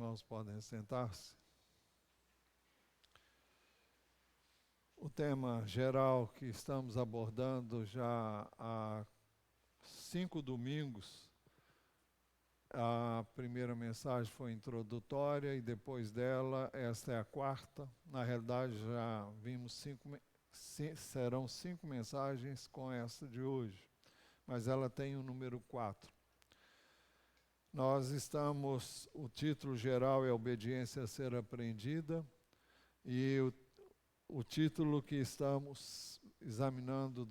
irmãos podem sentar-se. O tema geral que estamos abordando já há 5 domingos, a primeira mensagem foi introdutória e depois dela, esta é a quarta. Na realidade, já vimos serão 5 mensagens com essa de hoje, mas ela tem o número 4. O título geral é Obediência a ser aprendida, e o título que estamos examinando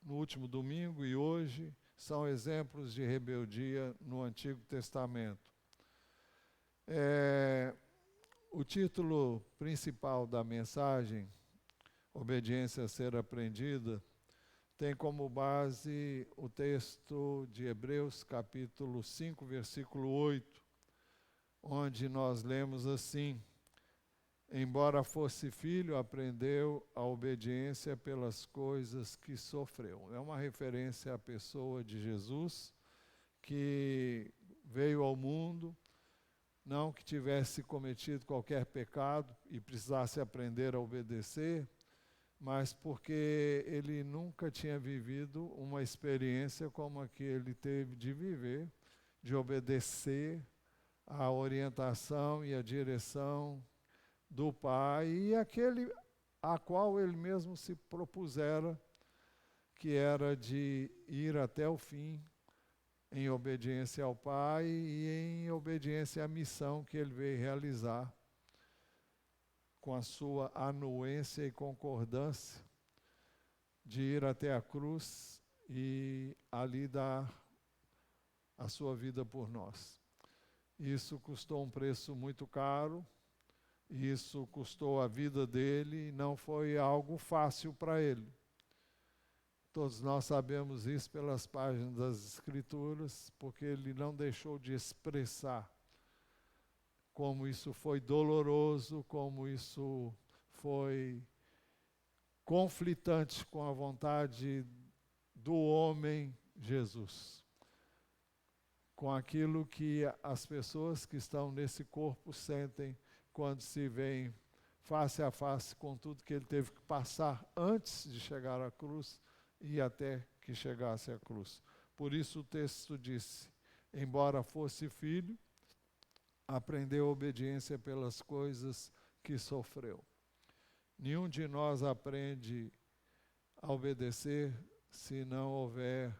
no último domingo e hoje são exemplos de rebeldia no Antigo Testamento. O título principal da mensagem, Obediência a ser aprendida, tem como base o texto de Hebreus, capítulo 5, versículo 8, onde nós lemos assim: embora fosse filho, aprendeu a obediência pelas coisas que sofreu. É uma referência à pessoa de Jesus, que veio ao mundo, não que tivesse cometido qualquer pecado e precisasse aprender a obedecer, mas porque ele nunca tinha vivido uma experiência como a que ele teve de viver, de obedecer à orientação e à direção do Pai, e aquele a qual ele mesmo se propusera, que era de ir até o fim em obediência ao Pai e em obediência à missão que ele veio realizar, com a sua anuência e concordância de ir até a cruz e ali dar a sua vida por nós. Isso custou um preço muito caro, isso custou a vida dele, e não foi algo fácil para ele. Todos nós sabemos isso pelas páginas das Escrituras, porque ele não deixou de expressar como isso foi doloroso, como isso foi conflitante com a vontade do homem Jesus, com aquilo que as pessoas que estão nesse corpo sentem quando se veem face a face com tudo que ele teve que passar antes de chegar à cruz e até que chegasse à cruz. Por isso o texto disse: embora fosse filho, aprendeu a obediência pelas coisas que sofreu. Nenhum de nós aprende a obedecer se não houver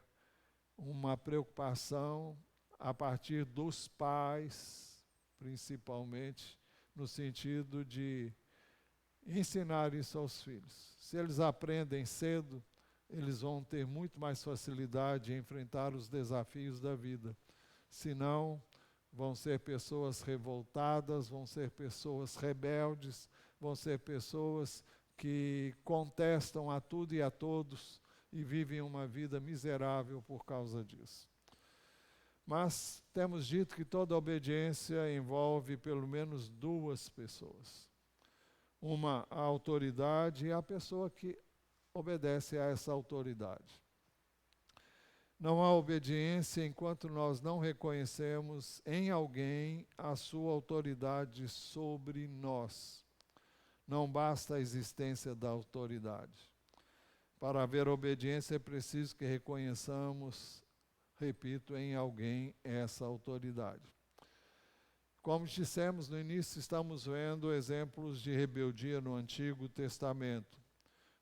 uma preocupação a partir dos pais, principalmente, no sentido de ensinar isso aos filhos. Se eles aprendem cedo, eles vão ter muito mais facilidade em enfrentar os desafios da vida. Senão, vão ser pessoas revoltadas, vão ser pessoas rebeldes, vão ser pessoas que contestam a tudo e a todos e vivem uma vida miserável por causa disso. Mas temos dito que toda obediência envolve pelo menos 2 pessoas. Uma, a autoridade, e a pessoa que obedece a essa autoridade. Não há obediência enquanto nós não reconhecemos em alguém a sua autoridade sobre nós. Não basta a existência da autoridade. Para haver obediência é preciso que reconheçamos, repito, em alguém essa autoridade. Como dissemos no início, estamos vendo exemplos de rebeldia no Antigo Testamento.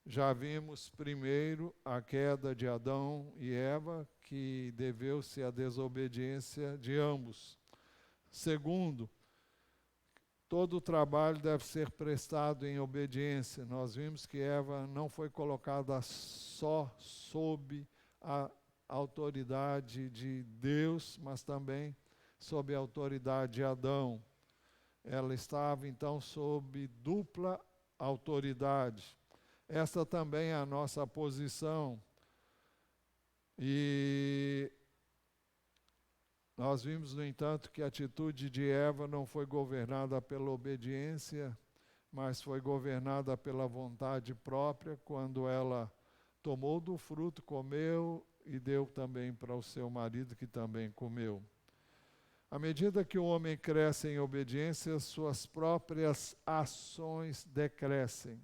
Já vimos primeiro a queda de Adão e Eva, que deveu-se à desobediência de ambos. Segundo, todo o trabalho deve ser prestado em obediência. Nós vimos que Eva não foi colocada só sob a autoridade de Deus, mas também sob a autoridade de Adão. Ela estava então sob dupla autoridade. Esta também é a nossa posição. E nós vimos, no entanto, que a atitude de Eva não foi governada pela obediência, mas foi governada pela vontade própria, quando ela tomou do fruto, comeu e deu também para o seu marido, que também comeu. À medida que o homem cresce em obediência, suas próprias ações decrescem.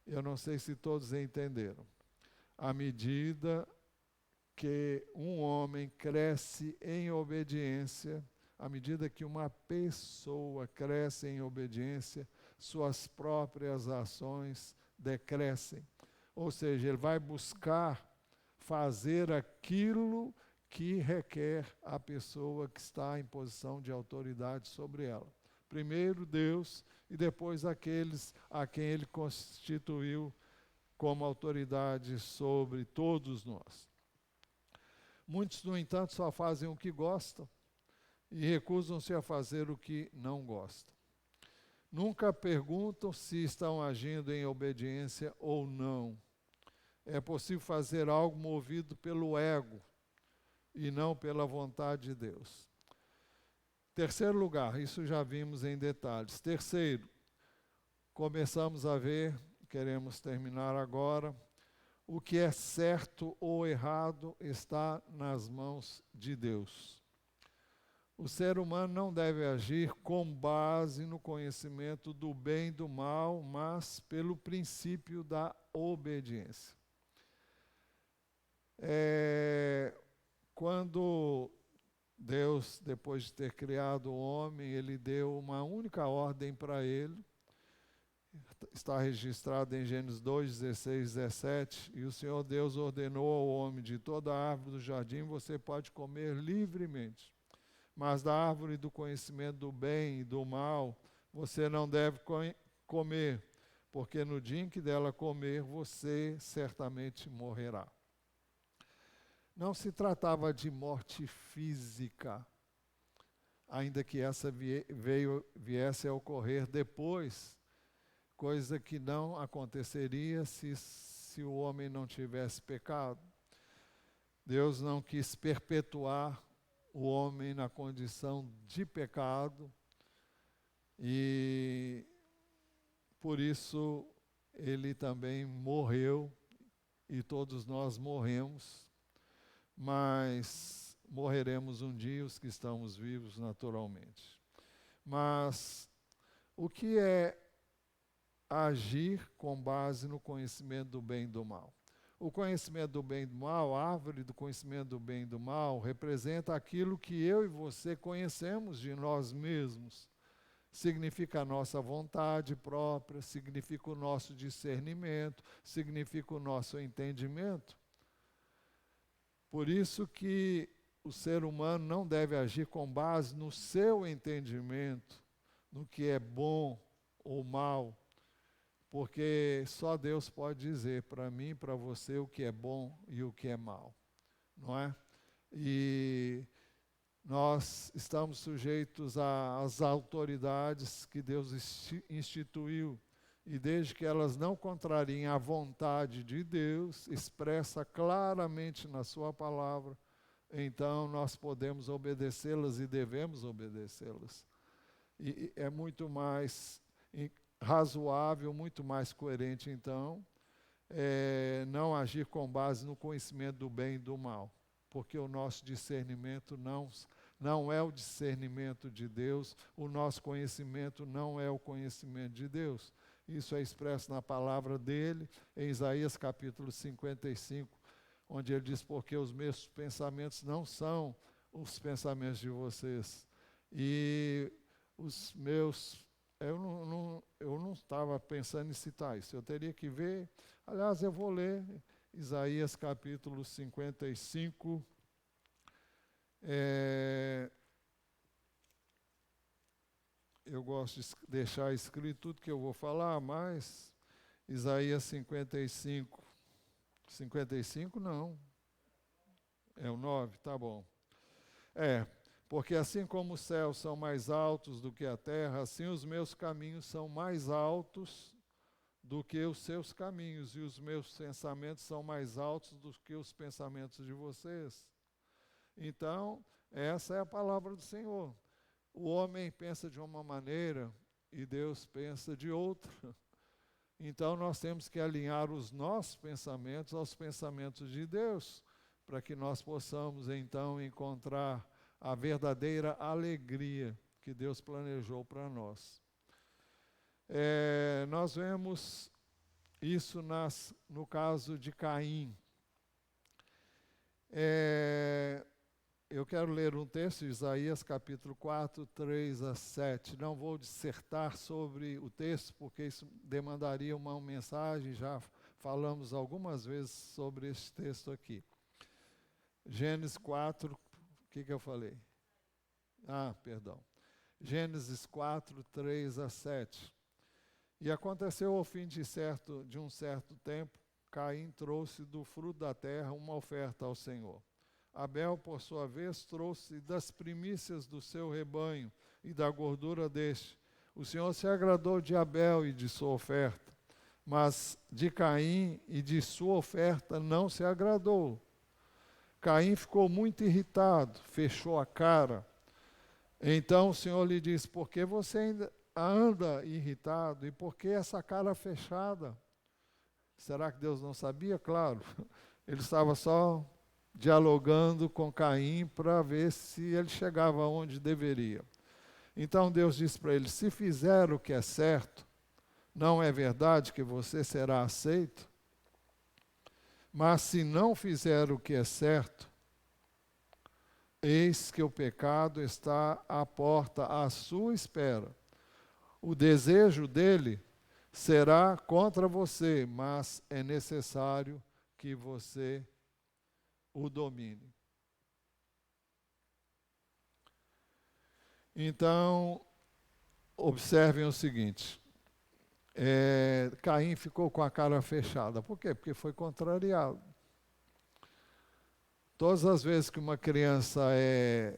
Eu não sei se todos entenderam. À medida que um homem cresce em obediência, à medida que uma pessoa cresce em obediência, suas próprias ações decrescem. Ou seja, ele vai buscar fazer aquilo que requer a pessoa que está em posição de autoridade sobre ela. Primeiro Deus e depois aqueles a quem ele constituiu como autoridade sobre todos nós. Muitos, no entanto, só fazem o que gostam e recusam-se a fazer o que não gostam. Nunca perguntam se estão agindo em obediência ou não. É possível fazer algo movido pelo ego e não pela vontade de Deus. Terceiro lugar, isso já vimos em detalhes. Terceiro, começamos a ver, queremos terminar agora, o que é certo ou errado está nas mãos de Deus. O ser humano não deve agir com base no conhecimento do bem e do mal, mas pelo princípio da obediência. Quando Deus, depois de ter criado o homem, ele deu uma única ordem para ele. Está registrado em Gênesis 2, 16, 17. E o Senhor Deus ordenou ao homem: de toda a árvore do jardim você pode comer livremente, mas da árvore do conhecimento do bem e do mal você não deve comer, porque no dia em que dela comer, você certamente morrerá. Não se tratava de morte física, ainda que essa viesse a ocorrer depois, coisa que não aconteceria se o homem não tivesse pecado. Deus não quis perpetuar o homem na condição de pecado e por isso ele também morreu e todos nós morremos, mas morreremos um dia os que estamos vivos naturalmente. Mas o que é agir com base no conhecimento do bem e do mal? O conhecimento do bem e do mal, a árvore do conhecimento do bem e do mal, representa aquilo que eu e você conhecemos de nós mesmos. Significa a nossa vontade própria, significa o nosso discernimento, significa o nosso entendimento. Por isso que o ser humano não deve agir com base no seu entendimento, no que é bom ou mal, porque só Deus pode dizer para mim e para você o que é bom e o que é mal, não é? E nós estamos sujeitos às autoridades que Deus instituiu, e desde que elas não contrariem a vontade de Deus, expressa claramente na sua palavra, então nós podemos obedecê-las e devemos obedecê-las. E é muito mais razoável, muito mais coerente, então, não agir com base no conhecimento do bem e do mal, porque o nosso discernimento não é o discernimento de Deus, o nosso conhecimento não é o conhecimento de Deus. Isso é expresso na palavra dele, em Isaías capítulo 55, onde ele diz: porque os meus pensamentos não são os pensamentos de vocês, e os meus... Eu não estava pensando em citar isso, eu teria que ver. Aliás, eu vou ler Isaías capítulo 55. Eu gosto de deixar escrito tudo que eu vou falar, mas Isaías 55. 55 não. É o 9, tá bom. Porque assim como os céus são mais altos do que a terra, assim os meus caminhos são mais altos do que os seus caminhos, e os meus pensamentos são mais altos do que os pensamentos de vocês. Então, essa é a palavra do Senhor. O homem pensa de uma maneira e Deus pensa de outra. Então, nós temos que alinhar os nossos pensamentos aos pensamentos de Deus, para que nós possamos, então, encontrar a verdadeira alegria que Deus planejou para nós. Nós vemos isso no caso de Caim. Eu quero ler um texto, Isaías capítulo 4, 3 a 7. Não vou dissertar sobre o texto, porque isso demandaria uma mensagem, já falamos algumas vezes sobre esse texto aqui. Gênesis 4, o que eu falei? Perdão. Gênesis 4, 3 a 7. E aconteceu ao fim de um certo tempo, Caim trouxe do fruto da terra uma oferta ao Senhor. Abel, por sua vez, trouxe das primícias do seu rebanho e da gordura deste. O Senhor se agradou de Abel e de sua oferta, mas de Caim e de sua oferta não se agradou. Caim ficou muito irritado, fechou a cara. Então o Senhor lhe disse: por que você ainda anda irritado e por que essa cara fechada? Será que Deus não sabia? Claro, ele estava só dialogando com Caim para ver se ele chegava onde deveria. Então Deus disse para ele: se fizer o que é certo, não é verdade que você será aceito? Mas se não fizer o que é certo, eis que o pecado está à porta à sua espera. O desejo dele será contra você, mas é necessário que você o domine. Então, observem o seguinte: Caim ficou com a cara fechada. Por quê? Porque foi contrariado. Todas as vezes que uma criança é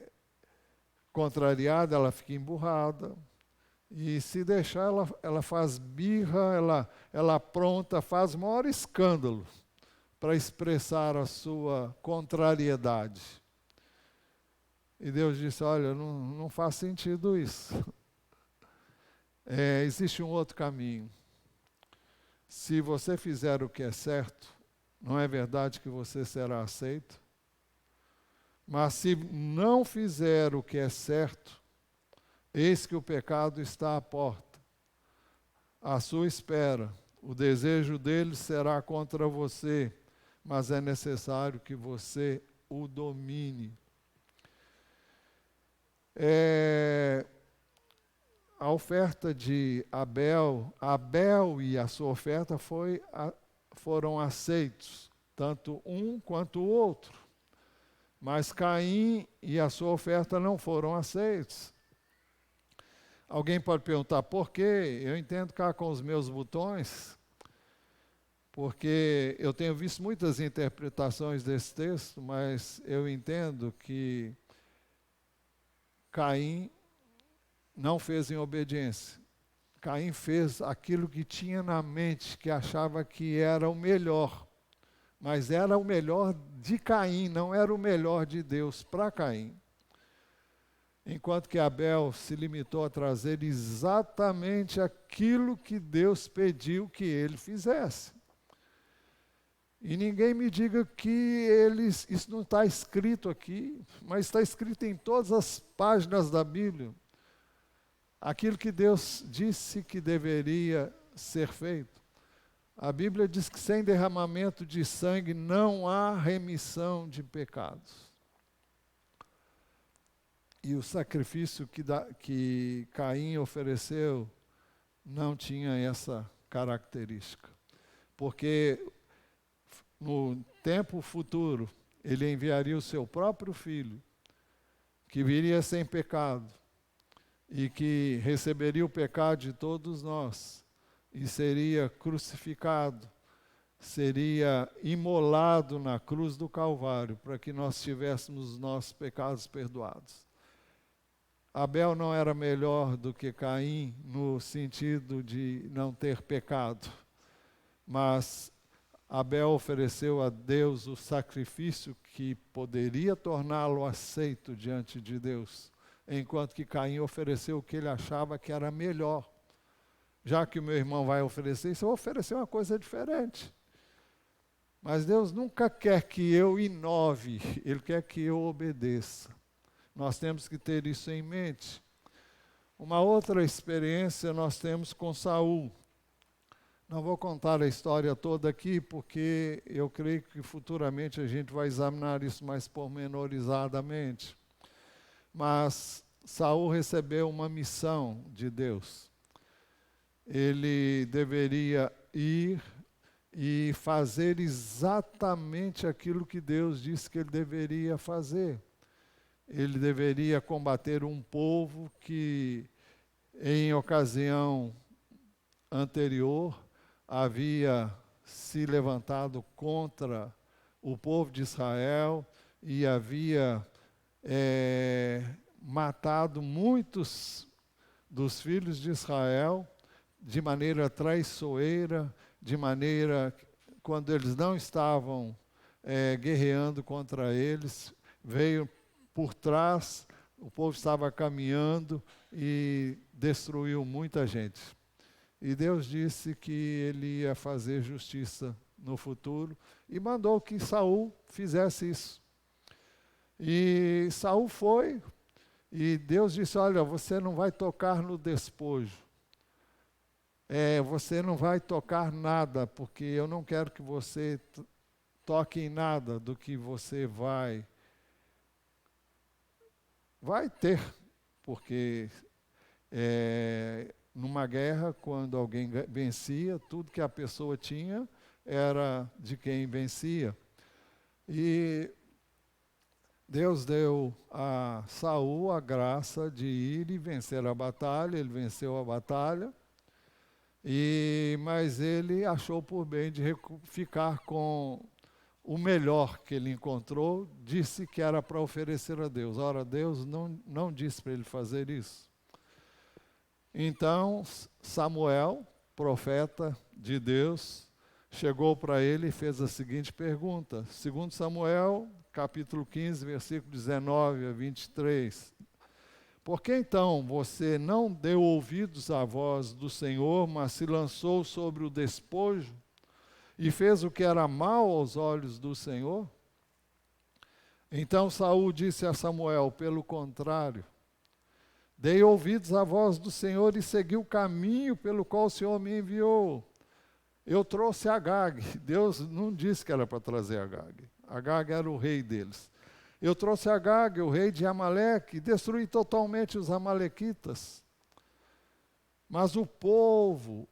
contrariada, ela fica emburrada. E se deixar, ela faz birra, ela apronta, faz maior escândalo para expressar a sua contrariedade. E Deus disse: olha, não faz sentido isso. Existe um outro caminho. Se você fizer o que é certo, não é verdade que você será aceito? Mas se não fizer o que é certo, eis que o pecado está à porta, à sua espera. O desejo dele será contra você, mas é necessário que você o domine. A oferta de Abel e a sua oferta foram aceitos, tanto um quanto o outro. Mas Caim e a sua oferta não foram aceitos. Alguém pode perguntar por quê? Eu entendo cá com os meus botões, porque eu tenho visto muitas interpretações desse texto, mas eu entendo que Caim não fez em obediência. Caim fez aquilo que tinha na mente, que achava que era o melhor. Mas era o melhor de Caim, não era o melhor de Deus para Caim. Enquanto que Abel se limitou a trazer exatamente aquilo que Deus pediu que ele fizesse. E ninguém me diga que isso não está escrito aqui, mas está escrito em todas as páginas da Bíblia. Aquilo que Deus disse que deveria ser feito. A Bíblia diz que sem derramamento de sangue não há remissão de pecados. E o sacrifício que Caim ofereceu não tinha essa característica. Porque no tempo futuro, ele enviaria o seu próprio filho, que viria sem pecado, e que receberia o pecado de todos nós, e seria crucificado, seria imolado na cruz do Calvário, para que nós tivéssemos os nossos pecados perdoados. Abel não era melhor do que Caim, no sentido de não ter pecado, mas Abel ofereceu a Deus o sacrifício que poderia torná-lo aceito diante de Deus, enquanto que Caim ofereceu o que ele achava que era melhor. Já que o meu irmão vai oferecer isso, eu vou oferecer uma coisa diferente. Mas Deus nunca quer que eu inove, Ele quer que eu obedeça. Nós temos que ter isso em mente. Uma outra experiência nós temos com Saul. Não vou contar a história toda aqui, porque eu creio que futuramente a gente vai examinar isso mais pormenorizadamente. Mas Saul recebeu uma missão de Deus. Ele deveria ir e fazer exatamente aquilo que Deus disse que ele deveria fazer. Ele deveria combater um povo que, em ocasião anterior, havia se levantado contra o povo de Israel e havia matado muitos dos filhos de Israel de maneira traiçoeira, de maneira, quando eles não estavam guerreando contra eles, veio por trás, o povo estava caminhando e destruiu muita gente. E Deus disse que ele ia fazer justiça no futuro e mandou que Saul fizesse isso. E Saul foi, e Deus disse, olha, você não vai tocar no despojo. Você não vai tocar nada, porque eu não quero que você toque em nada do que você vai ter, porque numa guerra, quando alguém vencia, tudo que a pessoa tinha era de quem vencia. E Deus deu a Saul a graça de ir e vencer a batalha, ele venceu a batalha, mas ele achou por bem de ficar com o melhor que ele encontrou, disse que era para oferecer a Deus. Ora, Deus não disse para ele fazer isso. Então, Samuel, profeta de Deus, chegou para ele e fez a seguinte pergunta. Segundo Samuel, capítulo 15, versículo 19 a 23. Por que então você não deu ouvidos à voz do Senhor, mas se lançou sobre o despojo e fez o que era mal aos olhos do Senhor? Então Saul disse a Samuel, pelo contrário, dei ouvidos à voz do Senhor e segui o caminho pelo qual o Senhor me enviou. Eu trouxe Agag. Deus não disse que era para trazer Agag. Agag era o rei deles. Eu trouxe Agag, o rei de Amaleque, e destruí totalmente os amalequitas. Mas o povo,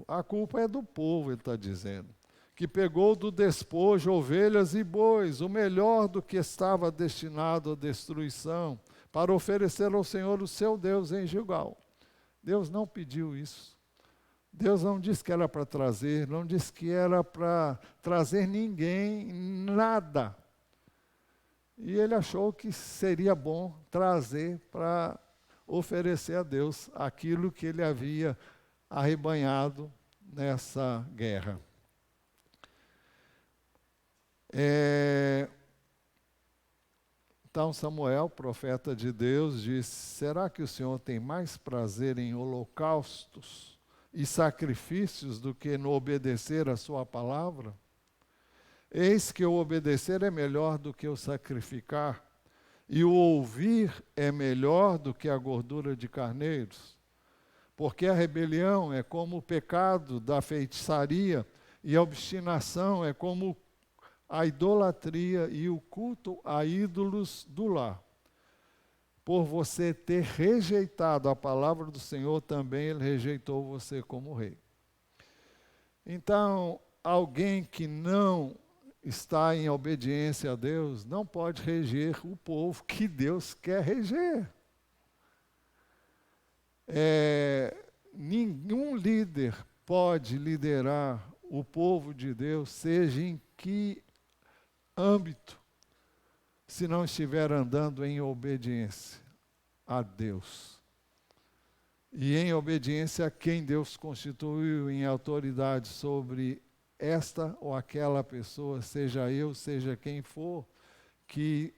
a culpa é do povo, ele está dizendo, que pegou do despojo ovelhas e bois, o melhor do que estava destinado à destruição, para oferecer ao Senhor o seu Deus em Gilgal. Deus não pediu isso. Deus não disse que era para trazer, não disse que era para trazer ninguém, nada. E ele achou que seria bom trazer para oferecer a Deus aquilo que ele havia arrebanhado nessa guerra. Então Samuel, profeta de Deus, disse, será que o Senhor tem mais prazer em holocaustos e sacrifícios do que no obedecer a sua palavra? Eis que o obedecer é melhor do que o sacrificar, e o ouvir é melhor do que a gordura de carneiros. Porque a rebelião é como o pecado da feitiçaria, e a obstinação é como a idolatria e o culto a ídolos do lar. Por você ter rejeitado a palavra do Senhor, também ele rejeitou você como rei. Então, alguém que não está em obediência a Deus não pode reger o povo que Deus quer reger. Nenhum líder pode liderar o povo de Deus, seja em que âmbito, se não estiver andando em obediência a Deus. E em obediência a quem Deus constituiu em autoridade sobre esta ou aquela pessoa, seja eu, seja quem for, que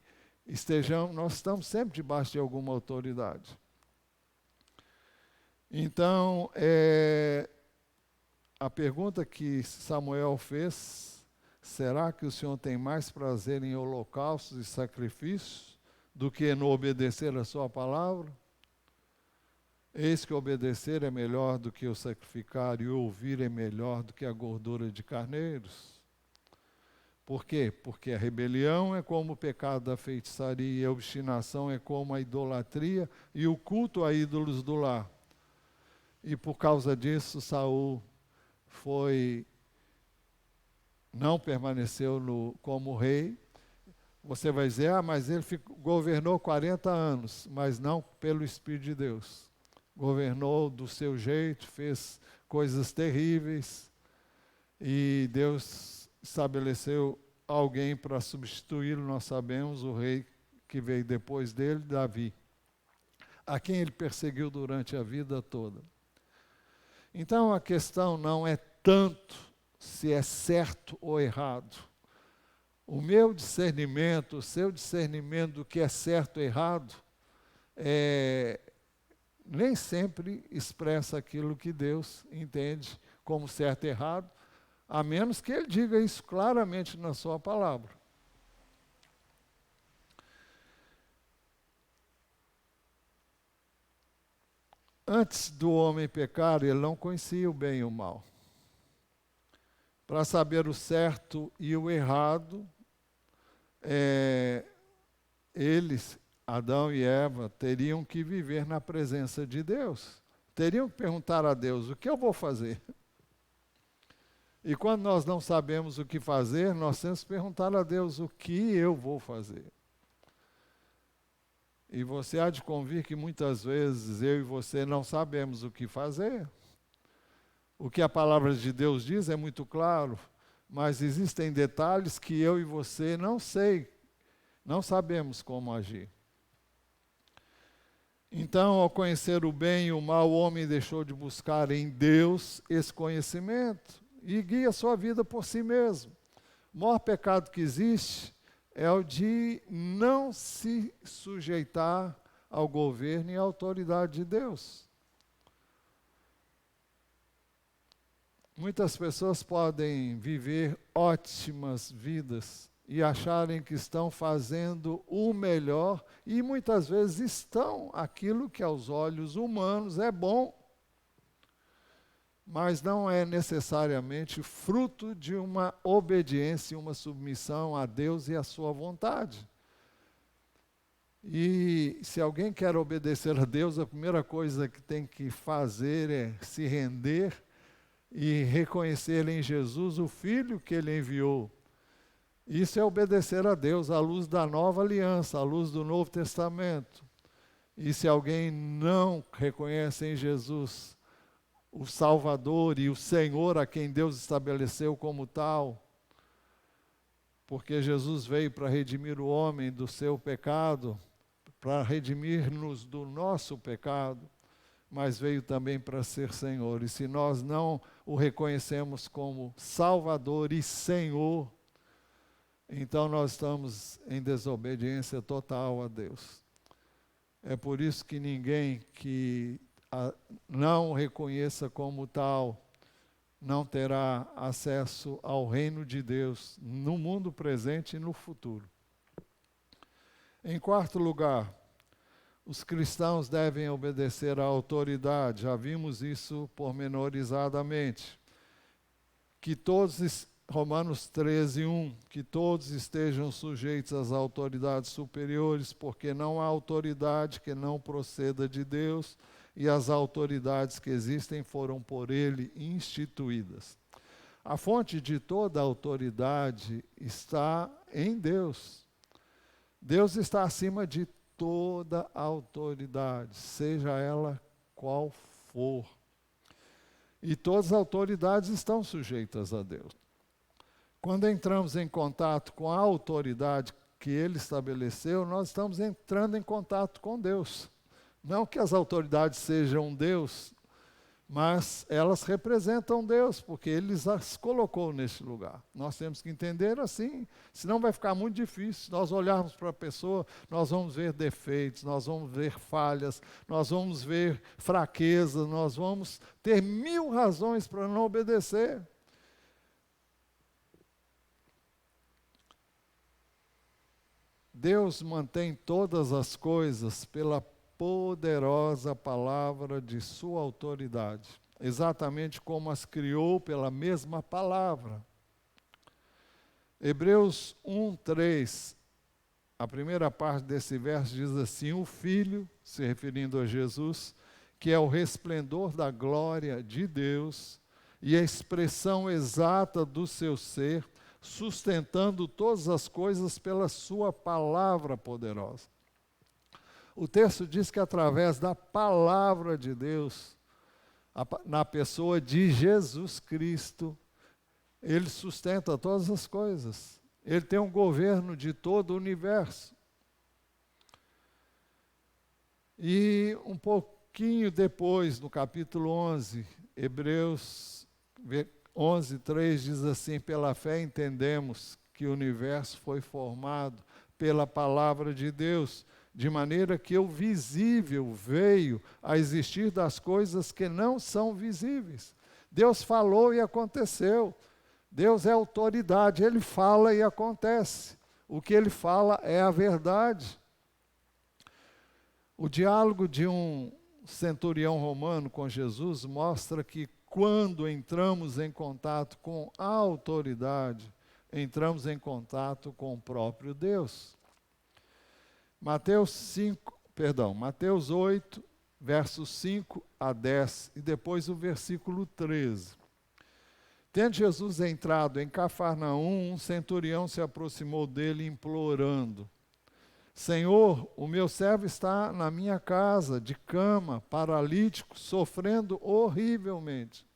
nós estamos sempre debaixo de alguma autoridade. Então, a pergunta que Samuel fez, será que o Senhor tem mais prazer em holocaustos e sacrifícios do que não obedecer a sua palavra? Eis que obedecer é melhor do que o sacrificar, e ouvir é melhor do que a gordura de carneiros. Por quê? Porque a rebelião é como o pecado da feitiçaria, a obstinação é como a idolatria e o culto a ídolos do lar. E por causa disso, Saul não permaneceu como rei. Você vai dizer, mas ele governou 40 anos, mas não pelo Espírito de Deus. Governou do seu jeito, fez coisas terríveis, e Deus estabeleceu alguém para substituí-lo. Nós sabemos, o rei que veio depois dele, Davi, a quem ele perseguiu durante a vida toda. Então a questão não é tanto se é certo ou errado. O meu discernimento, o seu discernimento do que é certo ou errado, nem sempre expressa aquilo que Deus entende como certo e errado, a menos que Ele diga isso claramente na sua palavra. Antes do homem pecar, ele não conhecia o bem e o mal. Para saber o certo e o errado, eles, Adão e Eva, teriam que viver na presença de Deus. Teriam que perguntar a Deus, o que eu vou fazer? E quando nós não sabemos o que fazer, nós temos que perguntar a Deus, o que eu vou fazer? E você há de convir que muitas vezes eu e você não sabemos o que fazer. O que a palavra de Deus diz é muito claro, mas existem detalhes que eu e você não sabemos como agir. Então, ao conhecer o bem e o mal, o homem deixou de buscar em Deus esse conhecimento e guia a sua vida por si mesmo. O maior pecado que existe é o de não se sujeitar ao governo e à autoridade de Deus. Muitas pessoas podem viver ótimas vidas e acharem que estão fazendo o melhor, e muitas vezes estão aquilo que aos olhos humanos é bom, mas não é necessariamente fruto de uma obediência, uma submissão a Deus e à sua vontade. E se alguém quer obedecer a Deus, a primeira coisa que tem que fazer é se render e reconhecer em Jesus o Filho que Ele enviou. Isso é obedecer a Deus à luz da nova aliança, à luz do Novo Testamento. E se alguém não reconhece em Jesus o Salvador e o Senhor a quem Deus estabeleceu como tal, porque Jesus veio para redimir o homem do seu pecado, para redimir-nos do nosso pecado, mas veio também para ser Senhor. E se nós não o reconhecemos como Salvador e Senhor, então nós estamos em desobediência total a Deus. É por isso que ninguém que não o reconheça como tal não terá acesso ao reino de Deus no mundo presente e no futuro. Em quarto lugar, os cristãos devem obedecer à autoridade. Já vimos isso pormenorizadamente. Romanos 13:1, que todos estejam sujeitos às autoridades superiores, porque não há autoridade que não proceda de Deus, e as autoridades que existem foram por Ele instituídas. A fonte de toda a autoridade está em Deus. Deus está acima de toda a autoridade, seja ela qual for. E todas as autoridades estão sujeitas a Deus. Quando entramos em contato com a autoridade que Ele estabeleceu, nós estamos entrando em contato com Deus. Não que as autoridades sejam Deus, mas elas representam Deus, porque Ele as colocou neste lugar. Nós temos que entender assim, senão vai ficar muito difícil. Nós olharmos para a pessoa, nós vamos ver defeitos, nós vamos ver falhas, nós vamos ver fraquezas, nós vamos ter 1000 razões para não obedecer. Deus mantém todas as coisas pela poderosa palavra de sua autoridade, exatamente como as criou pela mesma palavra. Hebreus 1:3, a primeira parte desse verso diz assim: o Filho, se referindo a Jesus, que é o resplendor da glória de Deus e a expressão exata do seu ser, sustentando todas as coisas pela sua palavra poderosa. O texto diz que através da palavra de Deus, na pessoa de Jesus Cristo, Ele sustenta todas as coisas. Ele tem um governo de todo o universo. E um pouquinho depois, no capítulo 11, Hebreus 11:3 diz assim: pela fé entendemos que o universo foi formado pela palavra de Deus, de maneira que o visível veio a existir das coisas que não são visíveis. Deus falou e aconteceu. Deus é autoridade, Ele fala e acontece. O que Ele fala é a verdade. O diálogo de um centurião romano com Jesus mostra que quando entramos em contato com a autoridade, entramos em contato com o próprio Deus. Mateus 8, versos 5 a 10, e depois o versículo 13. Tendo Jesus entrado em Cafarnaum, um centurião se aproximou dele implorando: Senhor, o meu servo está na minha casa, de cama, paralítico, sofrendo horrivelmente.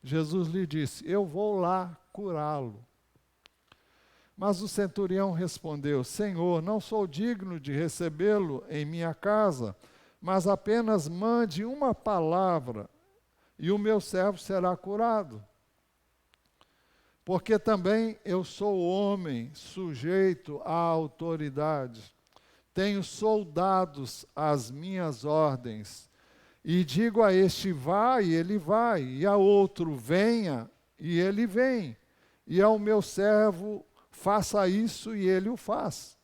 Jesus lhe disse: eu vou lá curá-lo. Mas o centurião respondeu: Senhor, não sou digno de recebê-lo em minha casa, mas apenas mande uma palavra, e o meu servo será curado. Porque também eu sou homem, sujeito à autoridade. Tenho soldados às minhas ordens. E digo a este: vai, e ele vai. E a outro: venha, e ele vem. E ao meu servo: faça isso, e ele o faz.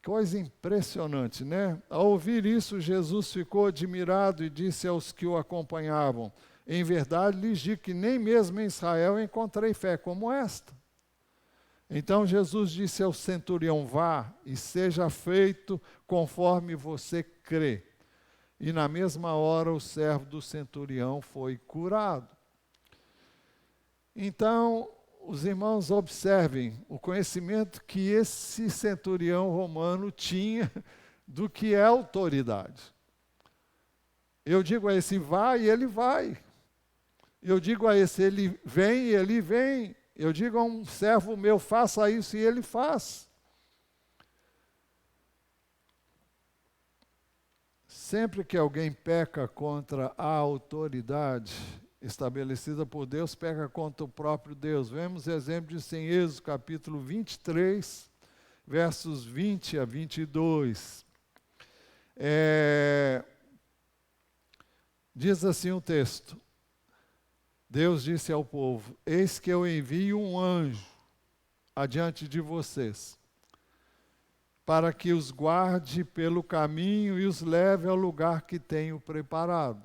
Coisa impressionante, né? Ao ouvir isso, Jesus ficou admirado e disse aos que o acompanhavam: em verdade lhes digo que nem mesmo em Israel encontrei fé como esta. Então Jesus disse ao centurião: vá e seja feito conforme você crê. E na mesma hora o servo do centurião foi curado. Então, os irmãos observem o conhecimento que esse centurião romano tinha do que é autoridade. Eu digo a esse: vai, e ele vai. Eu digo a esse: ele vem, e ele vem. Eu digo a um servo meu: faça isso, e ele faz. Sempre que alguém peca contra a autoridade estabelecida por Deus, peca contra o próprio Deus. Vemos exemplo disso em Êxodo capítulo 23, versos 20 a 22. Diz assim o texto: Deus disse ao povo: eis que eu envio um anjo adiante de vocês, para que os guarde pelo caminho e os leve ao lugar que tenho preparado.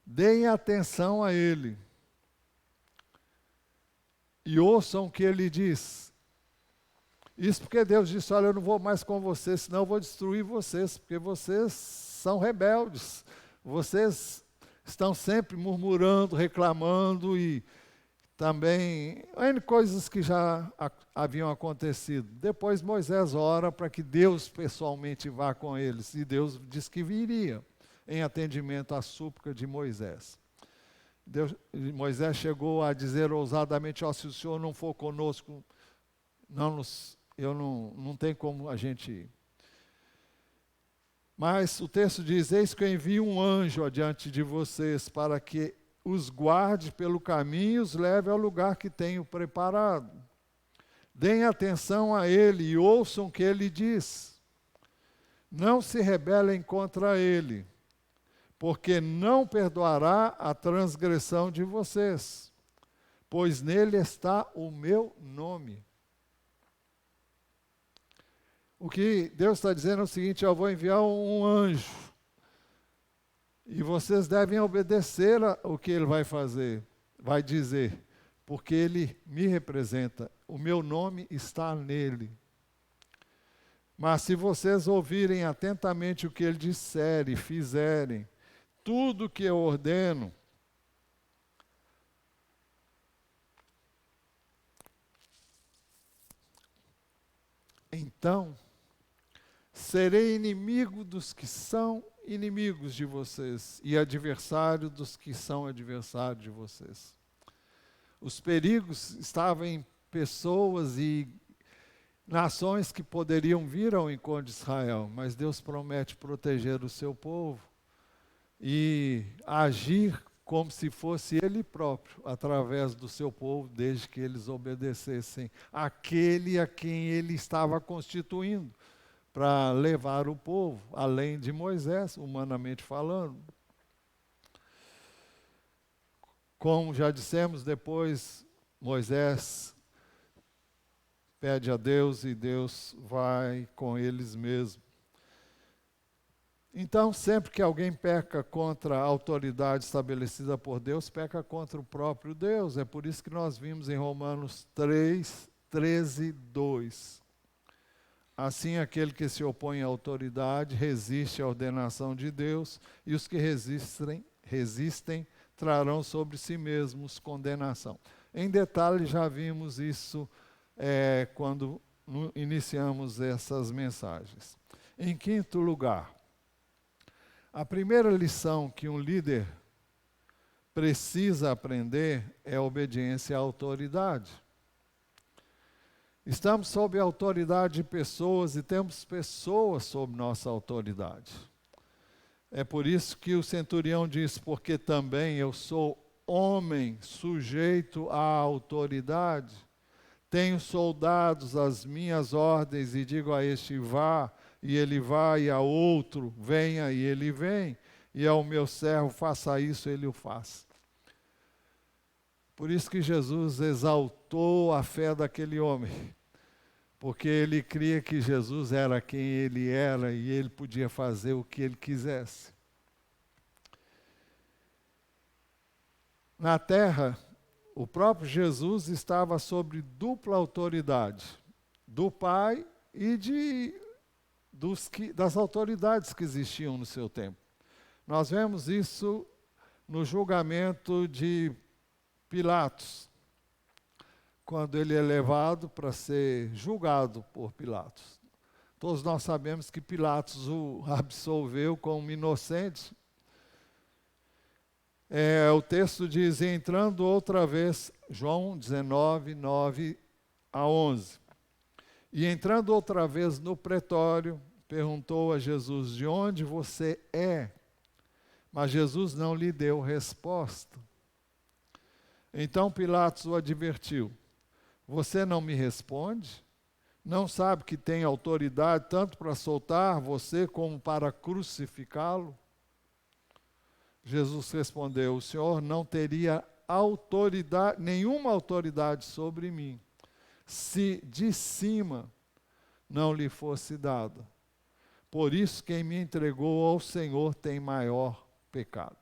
Deem atenção a ele e ouçam o que ele diz. Isso porque Deus disse: olha, eu não vou mais com vocês, senão eu vou destruir vocês, porque vocês são rebeldes, vocês estão sempre murmurando, reclamando e também N coisas que já haviam acontecido. Depois Moisés ora para que Deus pessoalmente vá com eles, e Deus diz que viria em atendimento à súplica de Moisés. Moisés chegou a dizer ousadamente: se o Senhor não for conosco, não tem como a gente ir. Mas o texto diz: eis que eu envio um anjo adiante de vocês, para que os guarde pelo caminho e os leve ao lugar que tenho preparado. Deem atenção a ele e ouçam o que ele diz. Não se rebelem contra ele, porque não perdoará a transgressão de vocês, pois nele está o meu nome. O que Deus está dizendo é o seguinte: eu vou enviar um anjo, e vocês devem obedecer o que ele vai fazer, vai dizer, porque ele me representa, o meu nome está nele. Mas se vocês ouvirem atentamente o que ele disser e fizerem, tudo o que eu ordeno, então serei inimigo dos que são inimigos de vocês e adversário dos que são adversários de vocês. Os perigos estavam em pessoas e nações que poderiam vir ao encontro de Israel, mas Deus promete proteger o seu povo e agir como se fosse Ele próprio, através do seu povo, desde que eles obedecessem aquele a quem Ele estava constituindo para levar o povo, além de Moisés, humanamente falando. Como já dissemos, depois Moisés pede a Deus e Deus vai com eles mesmo. Então, sempre que alguém peca contra a autoridade estabelecida por Deus, peca contra o próprio Deus. É por isso que nós vimos em Romanos 3, 13, 2. Assim, aquele que se opõe à autoridade resiste à ordenação de Deus, e os que resistem trarão sobre si mesmos condenação. Em detalhe, já vimos isso quando iniciamos essas mensagens. Em quinto lugar, a primeira lição que um líder precisa aprender é a obediência à autoridade. Estamos sob a autoridade de pessoas e temos pessoas sob nossa autoridade. É por isso que o centurião diz, porque também eu sou homem sujeito à autoridade. Tenho soldados às minhas ordens e digo a este vá, e ele vai, e a outro venha, e ele vem, e ao meu servo faça isso, ele o faz. Por isso que Jesus exaltou a fé daquele homem, porque ele cria que Jesus era quem ele era e ele podia fazer o que ele quisesse. Na terra, o próprio Jesus estava sobre dupla autoridade, do Pai e das autoridades que existiam no seu tempo. Nós vemos isso no julgamento de Pilatos, quando ele é levado para ser julgado por Pilatos. Todos nós sabemos que Pilatos o absolveu como inocente. O texto diz, entrando outra vez, João 19, 9 a 11. E entrando outra vez no pretório, perguntou a Jesus, de onde você é? Mas Jesus não lhe deu resposta. Então Pilatos o advertiu, você não me responde? Não sabe que tem autoridade tanto para soltar você como para crucificá-lo? Jesus respondeu, o Senhor não teria autoridade, nenhuma autoridade sobre mim, se de cima não lhe fosse dada. Por isso, quem me entregou ao Senhor tem maior pecado.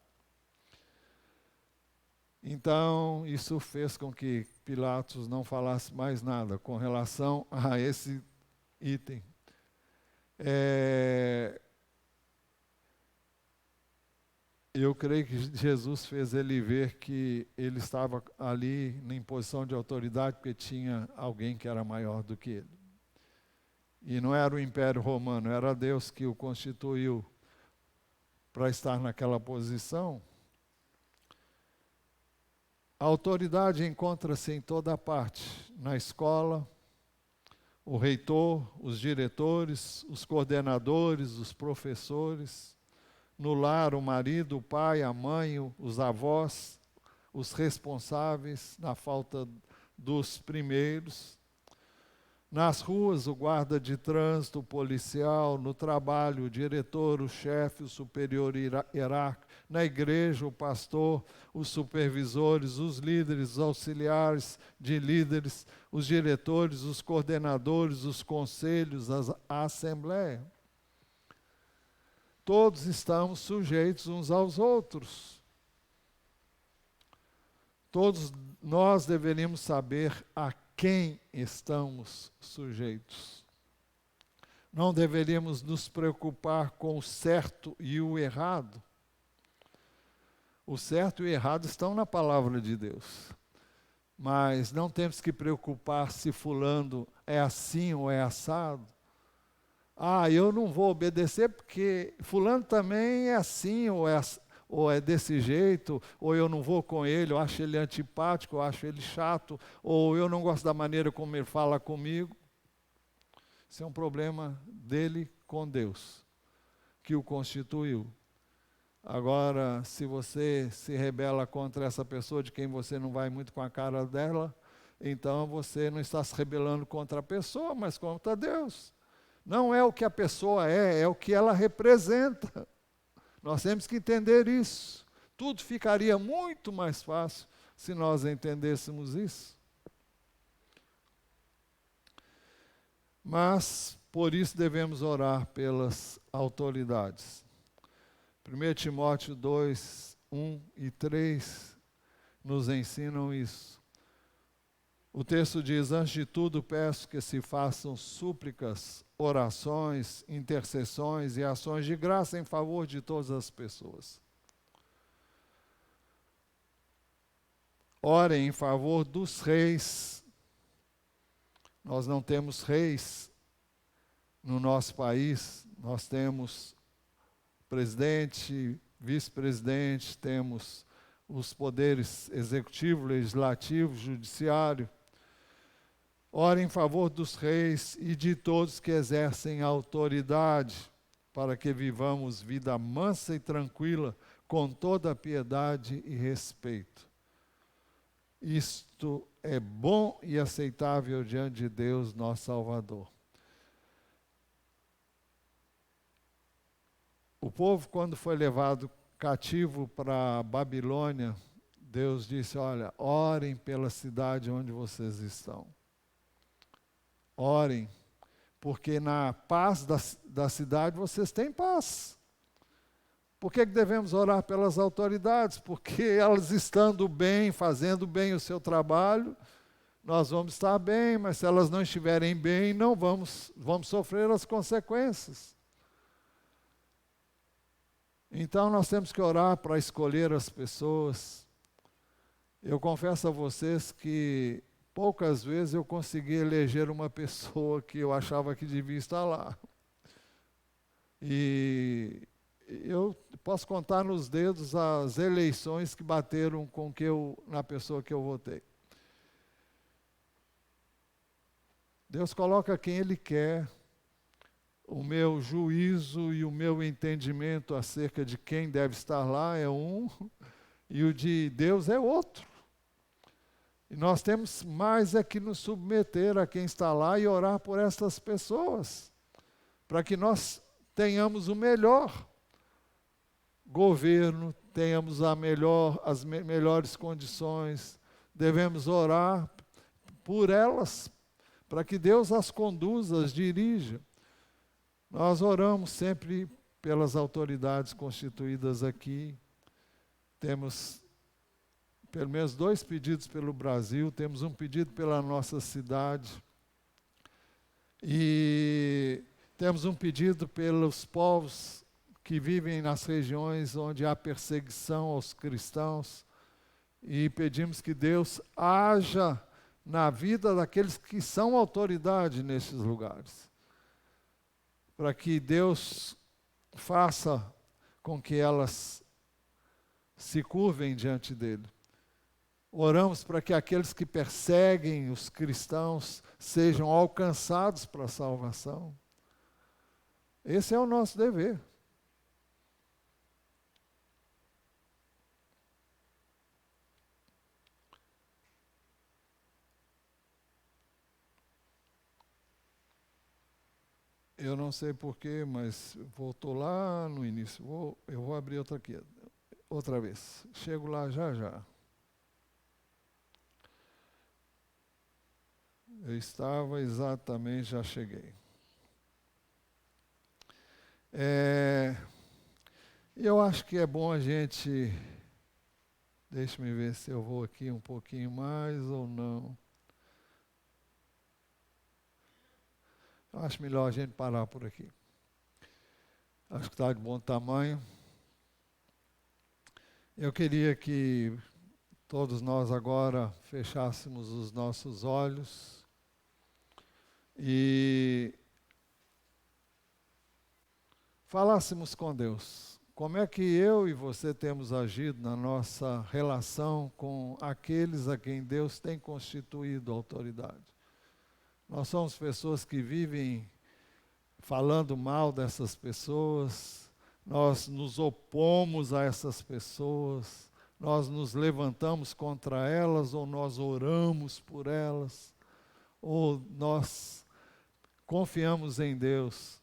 Então, isso fez com que Pilatos não falasse mais nada com relação a esse item. Eu creio que Jesus fez ele ver que ele estava ali em posição de autoridade porque tinha alguém que era maior do que ele. E não era o Império Romano, era Deus que o constituiu para estar naquela posição. A autoridade encontra-se em toda parte, na escola, o reitor, os diretores, os coordenadores, os professores, no lar, o marido, o pai, a mãe, os avós, os responsáveis, na falta dos primeiros, Nas ruas, o guarda de trânsito, o policial, no trabalho, o diretor, o chefe, o superior hierárquico, na igreja, o pastor, os supervisores, os líderes, os auxiliares de líderes, os diretores, os coordenadores, os conselhos, a assembleia. Todos estamos sujeitos uns aos outros. Todos nós deveríamos saber a quem estamos sujeitos. Não deveríamos nos preocupar com o certo e o errado. O certo e o errado estão na palavra de Deus. Mas não temos que preocupar se fulano é assim ou é assado. Ah, eu não vou obedecer porque fulano também é assim ou é desse jeito, ou eu não vou com ele, eu acho ele antipático, eu acho ele chato, ou eu não gosto da maneira como ele fala comigo. Isso é um problema dele com Deus, que o constituiu. Agora, se você se rebela contra essa pessoa de quem você não vai muito com a cara dela, então você não está se rebelando contra a pessoa, mas contra Deus. Não é o que a pessoa é o que ela representa. Nós temos que entender isso. Tudo ficaria muito mais fácil se nós entendêssemos isso. Mas, por isso, devemos orar pelas autoridades. 1 Timóteo 2, 1 e 3 nos ensinam isso. O texto diz: antes de tudo peço que se façam súplicas, orações, intercessões e ações de graça em favor de todas as pessoas. Orem em favor dos reis. Nós não temos reis no nosso país, nós temos presidente, vice-presidente, temos os poderes executivo, legislativo, judiciário. Ore em favor dos reis e de todos que exercem autoridade, para que vivamos vida mansa e tranquila, com toda a piedade e respeito. Isto é bom e aceitável diante de Deus, nosso Salvador. O povo, quando foi levado cativo para a Babilônia, Deus disse: olha, orem pela cidade onde vocês estão. Orem, porque na paz da cidade vocês têm paz. Por que devemos orar pelas autoridades? Porque elas estando bem, fazendo bem o seu trabalho, nós vamos estar bem, mas se elas não estiverem bem, não vamos sofrer as consequências. Então nós temos que orar para escolher as pessoas. Eu confesso a vocês que poucas vezes eu consegui eleger uma pessoa que eu achava que devia estar lá. E eu posso contar nos dedos as eleições que bateram na pessoa que eu votei. Deus coloca quem Ele quer. O meu juízo e o meu entendimento acerca de quem deve estar lá é um, e o de Deus é outro. E nós temos mais é que nos submeter a quem está lá e orar por essas pessoas, para que nós tenhamos o melhor governo, tenhamos as melhores condições. Devemos orar por elas, para que Deus as conduza, as dirija. Nós oramos sempre pelas autoridades constituídas aqui. Temos pelo menos 2 pedidos pelo Brasil, temos um pedido pela nossa cidade. E temos um pedido pelos povos que vivem nas regiões onde há perseguição aos cristãos. E pedimos que Deus haja na vida daqueles que são autoridade nesses lugares, para que Deus faça com que elas se curvem diante dele. Oramos para que aqueles que perseguem os cristãos sejam alcançados para a salvação. Esse é o nosso dever. Eu não sei porquê, mas voltou lá no início. Eu vou abrir outra aqui, outra vez. Chego lá já já. Eu estava exatamente, já cheguei. Eu acho que é bom a gente... Deixa-me ver se eu vou aqui um pouquinho mais ou não. Eu acho melhor a gente parar por aqui. Acho que está de bom tamanho. Eu queria que todos nós agora fechássemos os nossos olhos e falássemos com Deus. Como é que eu e você temos agido na nossa relação com aqueles a quem Deus tem constituído autoridade? Nós somos pessoas que vivem falando mal dessas pessoas, nós nos opomos a essas pessoas, nós nos levantamos contra elas, ou nós oramos por elas, ou nós confiamos em Deus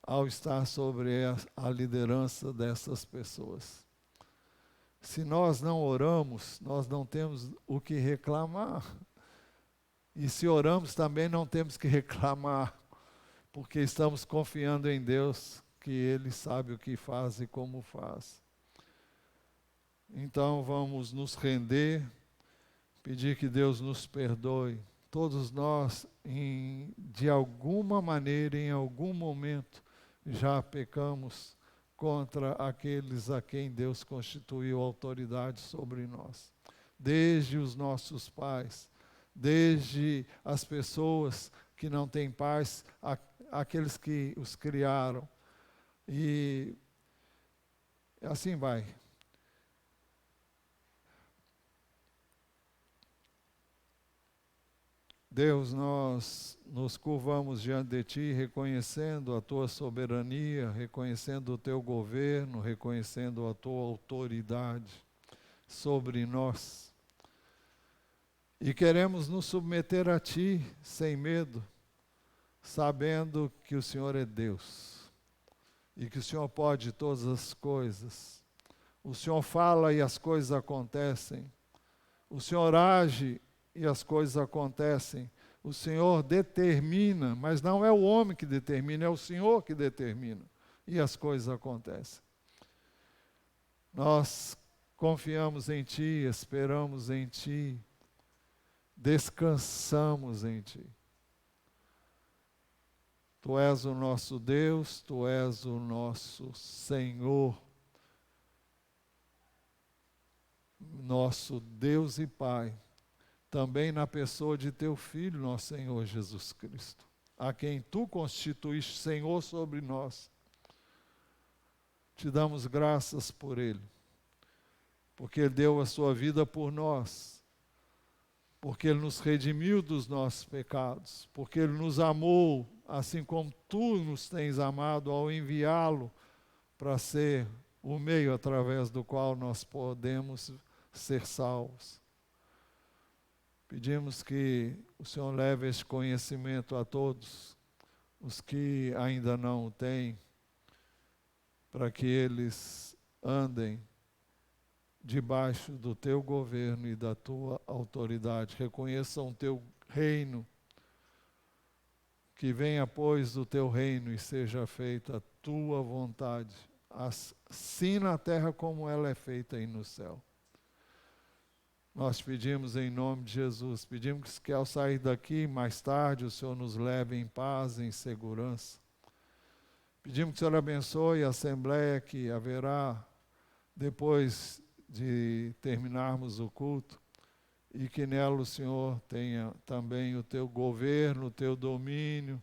ao estar sobre a liderança dessas pessoas. Se nós não oramos, nós não temos o que reclamar. E se oramos, também não temos que reclamar, porque estamos confiando em Deus, que Ele sabe o que faz e como faz. Então vamos nos render, pedir que Deus nos perdoe. Todos nós, de alguma maneira, em algum momento, já pecamos contra aqueles a quem Deus constituiu autoridade sobre nós. Desde os nossos pais, desde as pessoas que não têm pais, aqueles que os criaram. E assim vai. Deus, nós nos curvamos diante de Ti, reconhecendo a Tua soberania, reconhecendo o Teu governo, reconhecendo a Tua autoridade sobre nós. E queremos nos submeter a Ti sem medo, sabendo que o Senhor é Deus e que o Senhor pode todas as coisas. O Senhor fala e as coisas acontecem. O Senhor age e as coisas acontecem. O Senhor determina, mas não é o homem que determina, é o Senhor que determina. E as coisas acontecem. Nós confiamos em Ti, esperamos em Ti, descansamos em Ti. Tu és o nosso Deus, Tu és o nosso Senhor, nosso Deus e Pai, também na pessoa de Teu Filho, nosso Senhor Jesus Cristo, a quem Tu constituíste Senhor sobre nós. Te damos graças por Ele, porque Ele deu a Sua vida por nós, porque Ele nos redimiu dos nossos pecados, porque Ele nos amou, assim como Tu nos tens amado ao enviá-lo para ser o meio através do qual nós podemos ser salvos. Pedimos que o Senhor leve este conhecimento a todos, os que ainda não o têm, para que eles andem debaixo do Teu governo e da Tua autoridade, reconheçam o Teu reino, que venha, pois, do Teu reino e seja feita a Tua vontade, assim na terra como ela é feita aí no céu. Nós pedimos em nome de Jesus, pedimos que ao sair daqui, mais tarde, o Senhor nos leve em paz, em segurança. Pedimos que o Senhor abençoe a assembleia que haverá depois de terminarmos o culto, e que nela o Senhor tenha também o Teu governo, o Teu domínio,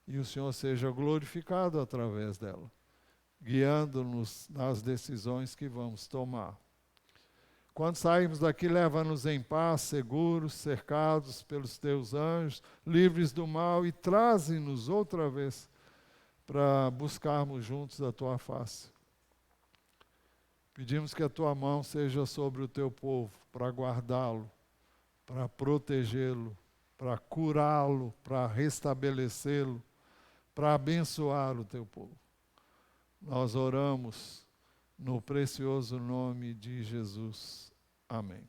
e o Senhor seja glorificado através dela, guiando-nos nas decisões que vamos tomar. Quando sairmos daqui, leva-nos em paz, seguros, cercados pelos Teus anjos, livres do mal, e traze-nos outra vez para buscarmos juntos a Tua face. Pedimos que a Tua mão seja sobre o Teu povo, para guardá-lo, para protegê-lo, para curá-lo, para restabelecê-lo, para abençoar o teu povo. Nós oramos no precioso nome de Jesus. Amém.